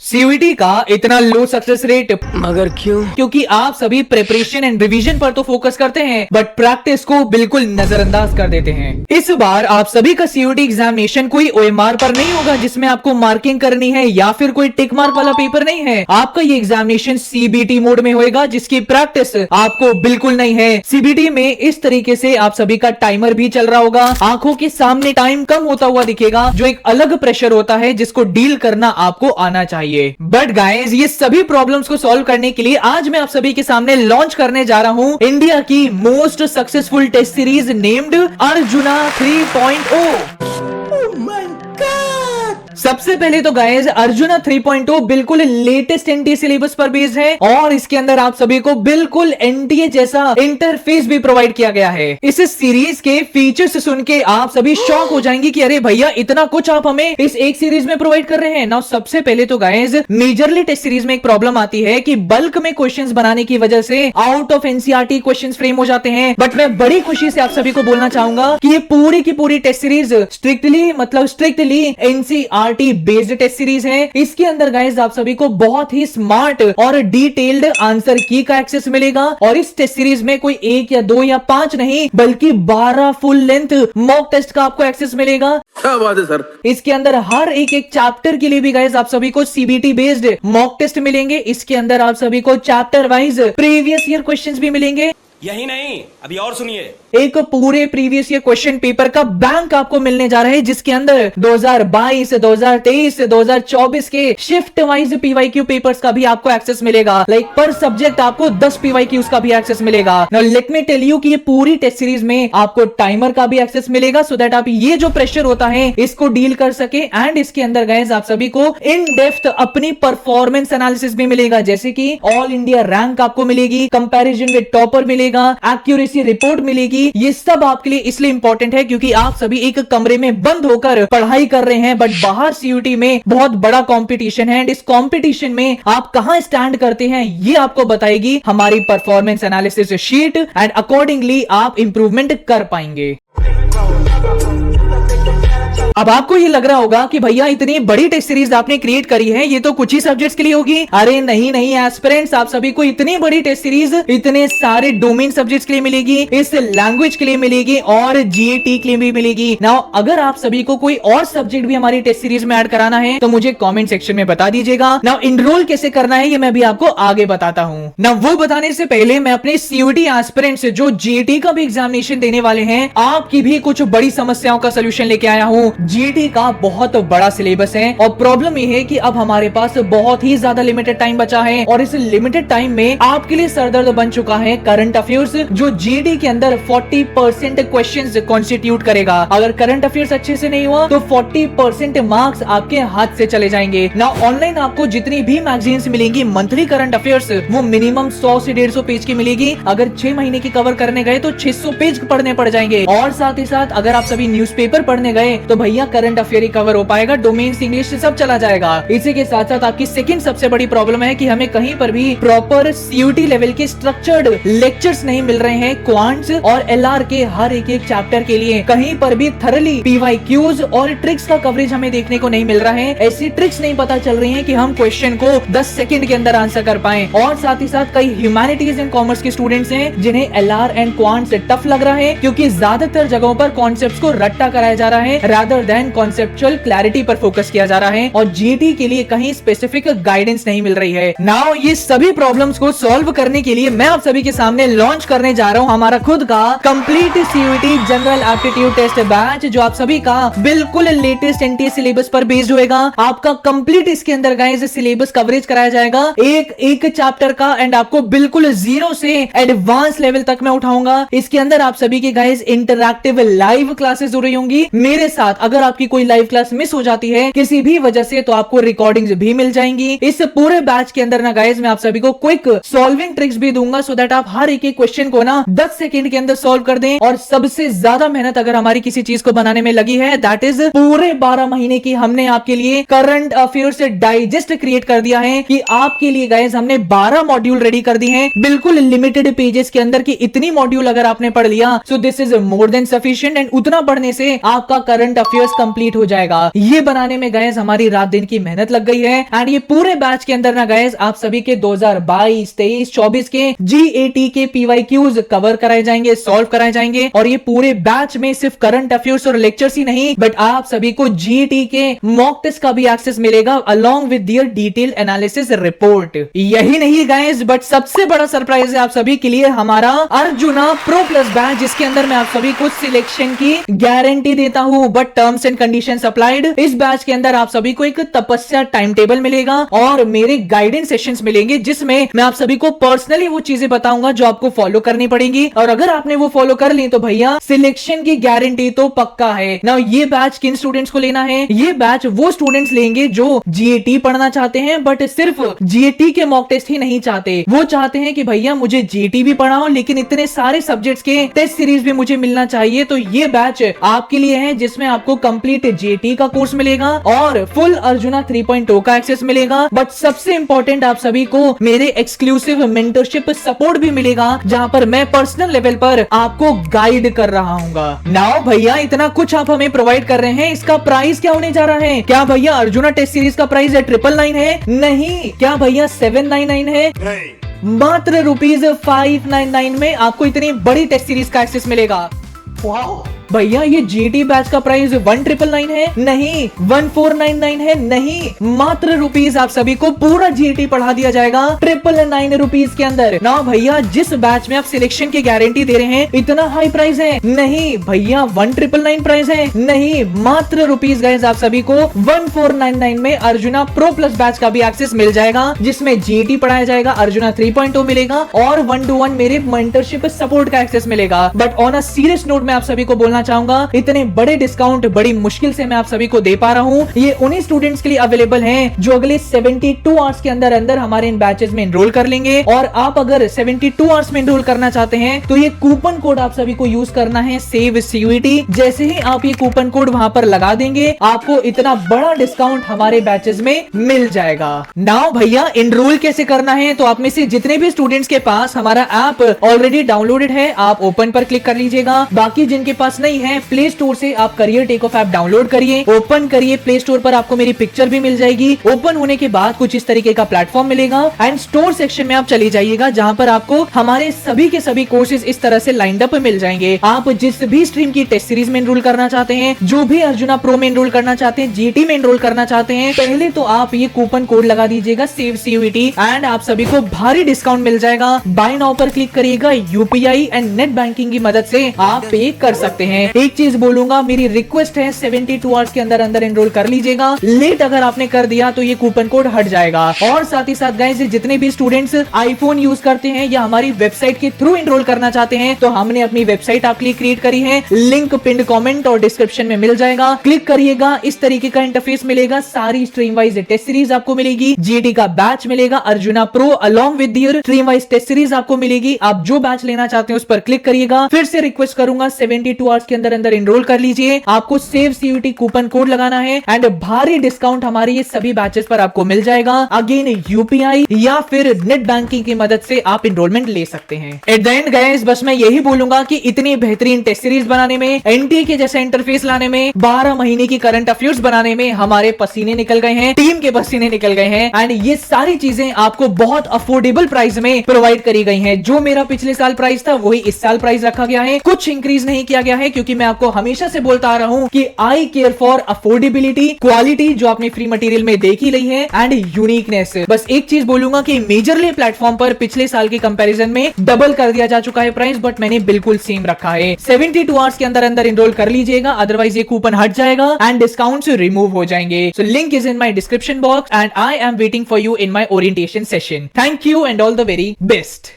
CUET का इतना लो success rate मगर क्यों? क्योंकि आप सभी प्रिपरेशन एंड रिवीजन पर तो फोकस करते हैं बट प्रैक्टिस को बिल्कुल नजरअंदाज कर देते हैं। इस बार आप सभी का सीयूईटी एग्जामिनेशन कोई ओएमआर पर नहीं होगा जिसमें आपको मार्किंग करनी है या फिर कोई टिक मार्क वाला पेपर नहीं है। आपका ये एग्जामिनेशन सीबीटी मोड में होएगा जिसकी प्रैक्टिस आपको बिल्कुल नहीं है। सीबीटी में इस तरीके से आप सभी का टाइमर भी चल रहा होगा, आंखों के सामने टाइम कम होता हुआ दिखेगा, जो एक अलग प्रेशर होता है जिसको डील करना आपको आना चाहिए। बट गाइस, ये सभी प्रॉब्लम्स को सॉल्व करने के लिए आज मैं आप सभी के सामने लॉन्च करने जा रहा हूं इंडिया की most successful test series named Arjuna 3.0। सबसे पहले तो गाइस, अर्जुना 3.0 बिल्कुल लेटेस्ट एनटीए सिलेबस पर बेस्ड है और इसके अंदर आप सभी को बिल्कुल एनटीए जैसा इंटरफेस भी प्रोवाइड किया गया है। इस सीरीज के फीचर्स सुन के आप सभी शॉक हो जाएंगे कि अरे भैया, इतना कुछ आप हमें इस एक सीरीज में प्रोवाइड कर रहे हैं। नाउ सबसे पहले तो गाइस, मेजरली टेस्ट सीरीज में एक प्रॉब्लम आती है कि बल्क में क्वेश्चंस बनाने की वजह से out of NCERT questions frame हो जाते हैं। बट मैं बड़ी खुशी से आप सभी को बोलना चाहूंगा कि ये पूरी की पूरी test series strictly NCERT based test series है। इसके अंदर गाइस आप सभी को बहुत ही स्मार्ट और डिटेल्ड आंसर की का एक्सेस मिलेगा और इस टेस्ट सीरीज में कोई 1 या 2 या 5 नहीं बल्कि 12 फुल लेंथ मॉक टेस्ट का आपको एक्सेस मिलेगा। क्या बात है सर। इसके अंदर हर एक चैप्टर के लिए भी गाइस आप सभी को सीबीटी बेस्ड मॉक टेस्ट मिलेंगे। इसके अंदर आप सभी को chapter wise previous year questions भी मिलेंगे। यही नहीं, अभी और सुनिए, एक पूरे प्रीवियस ईयर क्वेश्चन पेपर का बैंक आपको मिलने जा रहा है जिसके अंदर 2022, 2023, 2024 के शिफ्ट वाइज पीवाईक्यू पेपर्स का भी आपको एक्सेस मिलेगा। लाइक पर सब्जेक्ट आपको 10 पीवाईक्यूज का भी एक्सेस मिलेगा। Now let me tell you कि ये पूरी टेस्ट सीरीज में आपको टाइमर का भी एक्सेस मिलेगा सो दैट आप ये जो प्रेशर होता है इसको डील कर सके। एंड इसके अंदर गाइस आप सभी को इन डेप्थ अपनी परफॉर्मेंस एनालिसिस भी मिलेगा, जैसे कि ऑल इंडिया रैंक आपको मिलेगी, कंपैरिजन विद टॉपर मिलेगा, एक्यूरेसी रिपोर्ट मिलेगी। ये सब आपके लिए इसलिए इंपॉर्टेंट है क्योंकि आप सभी एक कमरे में बंद होकर पढ़ाई कर रहे हैं बट बाहर सीयूईटी में बहुत बड़ा कंपटीशन है एंड इस कंपटीशन में आप कहां स्टैंड करते हैं ये आपको बताएगी हमारी performance analysis sheet and accordingly आप इंप्रूवमेंट कर पाएंगे। अब आपको ये लग रहा होगा कि भैया इतनी बड़ी टेस्ट सीरीज आपने क्रिएट करी है, ये तो कुछ ही सब्जेक्ट्स के लिए होगी। अरे नहीं एस्पिरेंट्स, आप सभी को इतनी बड़ी टेस्ट सीरीज इतने सारे डोमेन सब्जेक्ट्स के लिए मिलेगी, इस लैंग्वेज के लिए मिलेगी और जीएटी के लिए भी मिलेगी। नाउ अगर आप सभी को कोई और सब्जेक्ट भी हमारी टेस्ट सीरीज में ऐड कराना है तो मुझे कॉमेंट सेक्शन में बता दीजिएगा। नाउ इनरोल कैसे करना है ये मैं भी आपको आगे बताता हूँ। नाउ वो बताने से पहले मैं अपने सीयूईटी एस्पिरेंट्स जो जीएटी का भी एग्जामिनेशन देने वाले हैं, आपकी भी कुछ बड़ी समस्याओं का सोल्यूशन लेके आया हूँ। जीएटी का बहुत बड़ा सिलेबस है और प्रॉब्लम ये है कि अब हमारे पास बहुत ही ज्यादा लिमिटेड टाइम बचा है और इस लिमिटेड टाइम में आपके लिए सरदर्द बन चुका है करंट अफेयर्स, जो जीएटी के अंदर 40% क्वेश्चंस कॉन्स्टिट्यूट करेगा। अगर करंट अफेयर्स अच्छे से नहीं हुआ तो 40% मार्क्स आपके हाथ से चले जाएंगे। ना ऑनलाइन आपको जितनी भी मैगजीन्स मिलेंगी मंथली करंट अफेयर्स, वो मिनिमम 100 से 150 पेज की मिलेगी। अगर 6 महीने की कवर करने गए तो 600 पेज पढ़ने पड़ जाएंगे और साथ ही साथ अगर आप सभी न्यूज़पेपर पढ़ने गए तो भैया करंट अफेयर कवर हो पाएगा, डोमेन्स इंग्लिश से सब चला जाएगा। इसी के साथ साथ आपकी सेकंड सबसे बड़ी प्रॉब्लम है कि हमें कहीं पर भी प्रॉपर सीयूईटी लेवल के स्ट्रक्चर्ड लेक्चर्स नहीं मिल रहे हैं। क्वांट्स और एलआर के हर एक चैप्टर के लिए कहीं पर भी थरली पीवाईक्यूज और ट्रिक्स का कवरेज हमें देखने को नहीं मिल रहा है। ऐसी ट्रिक्स नहीं पता चल रही है कि हम क्वेश्चन को 10 सेकंड के अंदर आंसर कर पाए। और साथ ही साथ कई ह्यूमैनिटीज एंड कॉमर्स के स्टूडेंट्स हैं जिन्हें एलआर एंड क्वांट्स टफ लग रहा है क्योंकि ज्यादातर जगहों पर कॉन्सेप्ट्स को रट्टा कराया जा रहा है रादर देन कॉन्सेप्चुअल क्लैरिटी पर फोकस किया जा रहा है और जीएटी के लिए कहीं स्पेसिफिक गाइडेंस नहीं मिल रही है। नाउ ये सभी प्रॉब्लम्स को सॉल्व करने के लिए मैं आप सभी के सामने लॉन्च करने जा रहा हूं हमारा खुद का complete CUET general aptitude test batch, जो आप सभी का बिल्कुल लेटेस्ट एनटीए सिलेबस पर बेस्ड होएगा। आपका कंप्लीट इसके अंदर गाइस सिलेबस कवरेज कराया जाएगा एक चैप्टर का एंड आपको बिल्कुल जीरो से एडवांस लेवल तक मैं उठाऊंगा। इसके अंदर आप सभी के गाइस इंटरैक्टिव लाइव क्लासेस हो रही होंगी मेरे साथ। अगर आपकी कोई लाइव क्लास मिस हो जाती है किसी भी वजह से तो आपको रिकॉर्डिंग्स भी मिल जाएंगी। इस पूरे बैच के अंदर ना गाइस मैं आप सभी को क्विक सॉल्विंग ट्रिक्स भी दूंगा सो दैट आप हर एक क्वेश्चन को ना 10 सेकंड के अंदर सॉल्व कर दें। और सबसे ज्यादा मेहनत अगर हमारी किसी चीज को बनाने में लगी है दैट इज पूरे 12 महीने की हमने आपके लिए करंट अफेयर्स डाइजेस्ट क्रिएट कर दिया है कि आपके लिए गाइस हमने 12 मॉड्यूल रेडी कर दिए हैं बिल्कुल लिमिटेड पेजेस के अंदर की। इतनी मॉड्यूल अगर आपने पढ़ लिया so this is more than sufficient and उतना पढ़ने से आपका करंट अफेयर इयर्स कंप्लीट हो जाएगा। ये बनाने में गाइस हमारी रात दिन की मेहनत लग गई है। एंड ये पूरे बैच के अंदर ना गाइस आप सभी के 2022, 23, 24 के GAT के PYQs कवर कराए जाएंगे, सॉल्व कराए जाएंगे। और ये पूरे बैच में सिर्फ करंट अफेयर्स और लेक्चर्स ही नहीं, बट आप सभी को GAT के मॉक टेस्ट का भी एक्सेस मिलेगा along with their detail analysis report. यही नहीं गाइस, बट सबसे बड़ा सरप्राइज है आप सभी के लिए हमारा अर्जुना प्रो प्लस बैच, जिसके अंदर मैं आप सभी को सिलेक्शन की गारंटी देता हूं, but terms and conditions applied. इस बैच के अंदर आप सभी को एक तपस्या टाइम टेबल मिलेगा और मेरे गाइडेंस सेशंस मिलेंगे, जिसमें मैं आप सभी को पर्सनली वो चीजें बताऊंगा जो आपको फॉलो करनी पड़ेगी। और अगर आपने वो फॉलो कर ली तो भैया सिलेक्शन की गारंटी तो पक्का है ना। ये बैच किन स्टूडेंट्स को लेना है? ये बैच वो स्टूडेंट्स लेंगे जो GAT पढ़ना चाहते हैं, बट सिर्फ GAT के मॉक टेस्ट ही नहीं चाहते। वो चाहते हैं कि भैया मुझे GAT भी पढ़ाओ, लेकिन इतने सारे सब्जेक्ट्स के टेस्ट सीरीज भी मुझे मिलना चाहिए। तो ये बैच आपके लिए है, जिसमें आपको कंप्लीट GAT का कोर्स मिलेगा और फुल अर्जुना 3.0 का एक्सेस मिलेगा। बट सबसे इंपॉर्टेंट आप सभी को मेरे एक्सक्लूसिव मेंटरशिप सपोर्ट भी मिलेगा, जहां पर मैं पर्सनल लेवल पर आपको गाइड कर रहा हूँ। नाउ भैया इतना कुछ आप हमें प्रोवाइड कर रहे हैं, इसका प्राइस क्या होने जा रहा है? क्या भैया अर्जुना टेस्ट सीरीज का प्राइस 999 है? नहीं। क्या भैया 799 है? मात्र ₹599 में आपको इतनी बड़ी टेस्ट सीरीज का एक्सेस मिलेगा। वाओ भैया ये GAT बैच का प्राइस 1999 है? नहीं। 1499 है? नहीं। मात्र रुपीज आप सभी को पूरा GAT पढ़ा दिया जाएगा 999 रुपीज के अंदर। ना भैया जिस बैच में आप सिलेक्शन की गारंटी दे रहे हैं इतना हाई प्राइस है? नहीं भैया 1999 प्राइस है? नहीं। मात्र रुपीज गाइस आप सभी को 1499 में अर्जुना प्रो प्लस बैच का भी एक्सेस मिल जाएगा, जिसमें GAT पढ़ाया जाएगा, अर्जुना 3.0 मिलेगा और 1-to-1 मेरे मेंटरशिप सपोर्ट का एक्सेस मिलेगा। But on a serious note मैं आप सभी को बोलना चाहूंगा, इतने बड़े डिस्काउंट बड़ी मुश्किल से मैं आप सभी को दे पा रहा हूं। ये उन्हीं स्टूडेंट्स के लिए अवेलेबल हैं जो अगले 72 आवर्स के अंदर अंदर हमारे इन बैचेस में एनरोल कर लेंगे। और आप अगर 72 आवर्स में एनरोल करना चाहते हैं तो ये कूपन कोड आप सभी को यूज करना है, सेव CUET। जैसे ही आप ये कूपन कोड वहां पर लगा देंगे, आपको इतना बड़ा डिस्काउंट हमारे बैचेस में मिल जाएगा। नाउ भैया एनरोल कैसे करना है? तो आप में से जितने भी स्टूडेंट्स के पास हमारा ऐप ऑलरेडी डाउनलोडेड है, आप ओपन पर क्लिक कर लीजिएगा। बाकी जिनके पास नहीं है, प्ले स्टोर से आप career take off app download करिए, ओपन करिए। प्ले स्टोर पर आपको मेरी पिक्चर भी मिल जाएगी। ओपन होने के बाद कुछ इस तरीके का प्लेटफॉर्म मिलेगा एंड स्टोर सेक्शन में आप चली जाइएगा, जहां पर आपको हमारे सभी के सभी कोर्सेज इस तरह से लाइंड अप मिल जाएंगे। आप जिस भी स्ट्रीम की टेस्ट सीरीज में एनरोल करना चाहते हैं, जो भी अर्जुना प्रो में एनरोल करना चाहते हैं, GAT में एनरोल करना चाहते हैं, पहले तो आप ये कूपन कोड लगा दीजिएगा, सेव CUET, एंड आप सभी को भारी डिस्काउंट मिल जाएगा। बाय नाउ पर क्लिक करिएगा, UPI एंड नेट बैंकिंग की मदद से आप पे कर सकते हैं। एक चीज बोलूंगा, मेरी रिक्वेस्ट है 72 आवर्स के अंदर अंदर एनरोल कर लीजिएगा। लेट अगर आपने कर दिया तो ये कूपन कोड हट जाएगा। और साथ ही साथ गाइस, जितने भी स्टूडेंट्स आईफोन यूज करते हैं या हमारी वेबसाइट के थ्रू एनरोल करना चाहते हैं, तो हमने अपनी वेबसाइट आपके लिए क्रिएट करी है, लिंक पिंड कमेंट और डिस्क्रिप्शन में मिल जाएगा। क्लिक करिएगा, इस तरीके का इंटरफेस मिलेगा, सारी स्ट्रीम वाइज टेस्ट सीरीज आपको मिलेगी, GAT का बैच मिलेगा, Arjuna pro along with your stream wise test series आपको मिलेगी। आप जो बैच लेना चाहते हैं उस पर क्लिक करिएगा। फिर से रिक्वेस्ट करूंगा 72 आवर्स के अंदर अंदर एनरोल कर लीजिए। आपको सेव CUET कूपन कोड लगाना है एंड भारी डिस्काउंट हमारे ये सभी बैचेस पर आपको मिल जाएगा। अगेन UPI या फिर नेट बैंकिंग की मदद से आप एनरोलमेंट ले सकते हैं। एट द एंड गाइस, बस मैं यही बोलूंगा कि इतनी बेहतरीन टेस्ट सीरीज बनाने में, NTA के जैसा इंटरफेस लाने में, 12 महीने की करंट अफेयर्स बनाने में हमारे पसीने निकल गए हैं, टीम के पसीने निकल गए हैं। एंड ये सारी चीजें आपको बहुत अफोर्डेबल प्राइस में प्रोवाइड करी गई हैं। जो मेरा पिछले साल प्राइस था वही इस साल प्राइस रखा गया है, कुछ इंक्रीज नहीं किया गया है, क्योंकि मैं आपको हमेशा से बोलता आ रहा हूं कि आई केयर फॉर अफोर्डेबिलिटी, क्वालिटी जो आपने फ्री मटेरियल में देखी ली है, एंड यूनिकनेस। बस एक चीज बोलूंगा कि मेजरली प्लेटफॉर्म पर पिछले साल के कंपैरिजन में डबल कर दिया जा चुका है प्राइस, बट मैंने बिल्कुल सेम रखा है। 72 आवर्स के अंदर अंदर एनरोल कर लीजिएगा, अदरवाइज ये कूपन हट जाएगा एंड डिस्काउंट रिमूव हो जाएंगे। So link is in my description box and I am waiting for you in my orientation session. Thank you and all the very best.